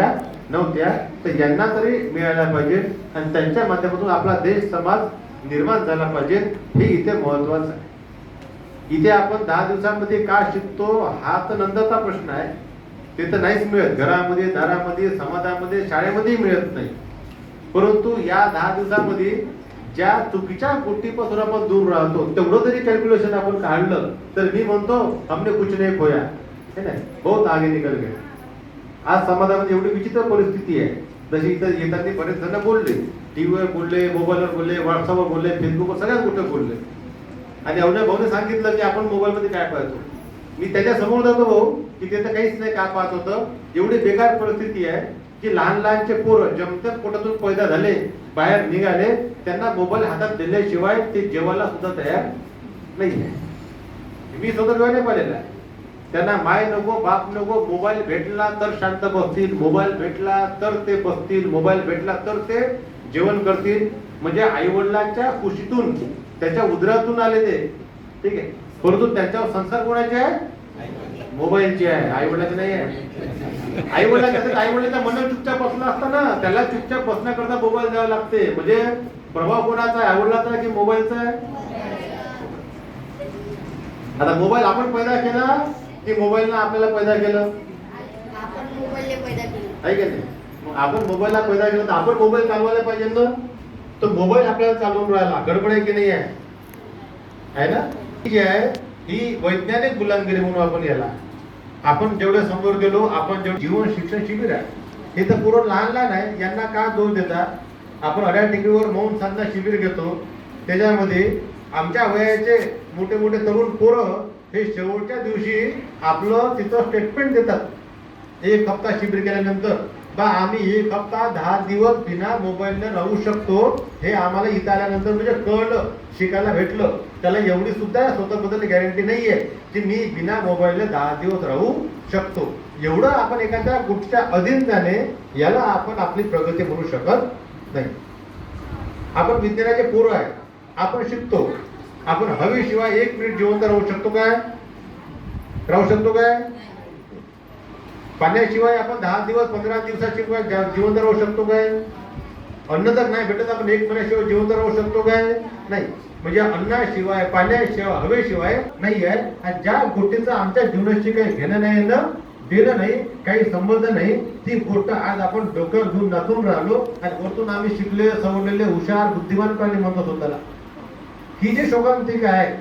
मिळाल्या नव्हत्या, तर यांना तरी मिळायला पाहिजे आणि त्यांच्या माध्यमातून आपला देश समाज निर्माण झाला पाहिजे, हे इथे महत्वाचं आहे. इथे आपण 10 दिवसांमध्ये का शिकतो हा तर नंतरचा प्रश्न आहे. ते तर नाहीच मिळत, घरामध्ये, दारामध्ये, समाजामध्ये, शाळेमध्येही मिळत नाही. परंतु या 10 दिवसांमध्ये ज्या चुकीच्या गोष्टीपासून आपण दूर राहतो तेवढं जरी कॅल्क्युलेशन आपण काढलं तर मी म्हणतो हमने कुछ नहीं खोया, है ना, बहुत आगे निकल गए. आज समाजामध्ये एवढी विचित्र परिस्थिती आहे. जशी इथं येताना बरेच जण बोलले, टीव्हीवर बोलले, मोबाईलवर बोलले, व्हॉट्सअपवर बोलले, फेसबुकवर सगळ्याच गोष्टी बोलले. आणि अवघ्या भाऊने सांगितलं की आपण मोबाईलमध्ये काय पाहतो. मी त्याच्या समोर जातो भाऊ की ते तर काहीच नाही का पाहत होतं. एवढी बेकार परिस्थिती आहे की लहान लहानचे पोरं जमतेच पोटातून पैदा झाले, बाहेर निघाले, त्यांना मोबाईल हातात दिल्याशिवाय ते जेवायला सुद्धा तयार नाही. मी स्वतः डोळ्याने पाहिलेला आहे. त्यांना माय नको, बाप नको, मोबाईल भेटला तर शांत बसतील, मोबाईल भेटला तर ते बसतील, मोबाईल भेटला तर ते जेवण करतील. म्हणजे आई वडिलांच्या खुशीतून, त्याच्या उदरातून आले ते, ठीक आहे. परंतु त्यांच्यावर संस्कार कोणाचे आहे? मोबाईलचे आहे, आई वडिलांचे नाही आहे. आई वडिलांच्या मन चुपचाप बसला असता ना, त्याला चुपचाप बसण्याकरता मोबाईल द्यावा लागते. म्हणजे प्रभाव कोणाचा आहे, आई वडिलांचा आहे की मोबाईलचा आहे? आता मोबाईल आपण पैदा केला की मोबाईलनं आपल्याला पैदा केलं? आपण मोबाईलने पैदा केलं. आहे की नाही? मग आपण मोबाईलला पैदा केलं तर आपण मोबाईल चालवायला पाहिजे ना. तो मोबाईल आपल्याला चालवून राहिला, गडबड आहे की नाही आहे? आहे ना? जी आहे ही वैज्ञानिक गुलामगिरी म्हणून आपण याला, आपण जेवढे समोर गेलो, आपण जेवढे जीवन शिक्षण शिबिर आहे हे तर पूर्ण लहान लहान आहे. यांना का दोष देता? आपण अड्या टेकडीवर मौन साधना शिबिर घेतो, त्याच्यामध्ये आमच्या वयाचे मोठे मोठे तरुण पोरं हे शेवटच्या दिवशी आपलं तिथं स्टेटमेंट देतात. 1 हप्ता शिबिर केल्यानंतर बा आम्ही 1 हप्ता 10 दिवस बिना मोबाईलने राहू शकतो. हे आम्हाला इथं आल्यानंतर म्हणजे कळलं, शिकायला भेटलं. त्याला एवढी सुद्धा स्वतःबद्दल गॅरंटी नाहीये की मी बिना मोबाईलने 10 दिवस राहू शकतो. एवढं आपण एखाद्या गोष्टीच्या अधीन झाले, याला आपण आपली प्रगती म्हणू शकत नाही. आपण विज्ञानाचे पोरं आहे, आपण शिकतो. आपण हवेशिवाय 1 मिनिट जिवंत राहू शकतो काय? राहू शकतो काय? पाण्याशिवाय आपण 10 दिवस 15 दिवसाशिवाय जिवंत राहू शकतो काय? अन्न तर नाही भेटत, आपण 1 महिन्याशिवाय जिवंत राहू शकतो काय? नाही. म्हणजे अन्नाशिवाय, पाण्याशिवाय, हवेशिवाय नाही आहे. आणि ज्या गोष्टीचं आमच्या जीवनाशी काही घेणं नाही ना, देणं नाही, काही संबंध नाही, ती गोष्ट आज आपण डोक्यावर घेऊन नाचून राहिलो. आणि वरतून आम्ही शिकले, सवरलेले, हुशार, बुद्धिमान प्राणी म्हणतो स्वतःला. ही जी शोकांतिका आहे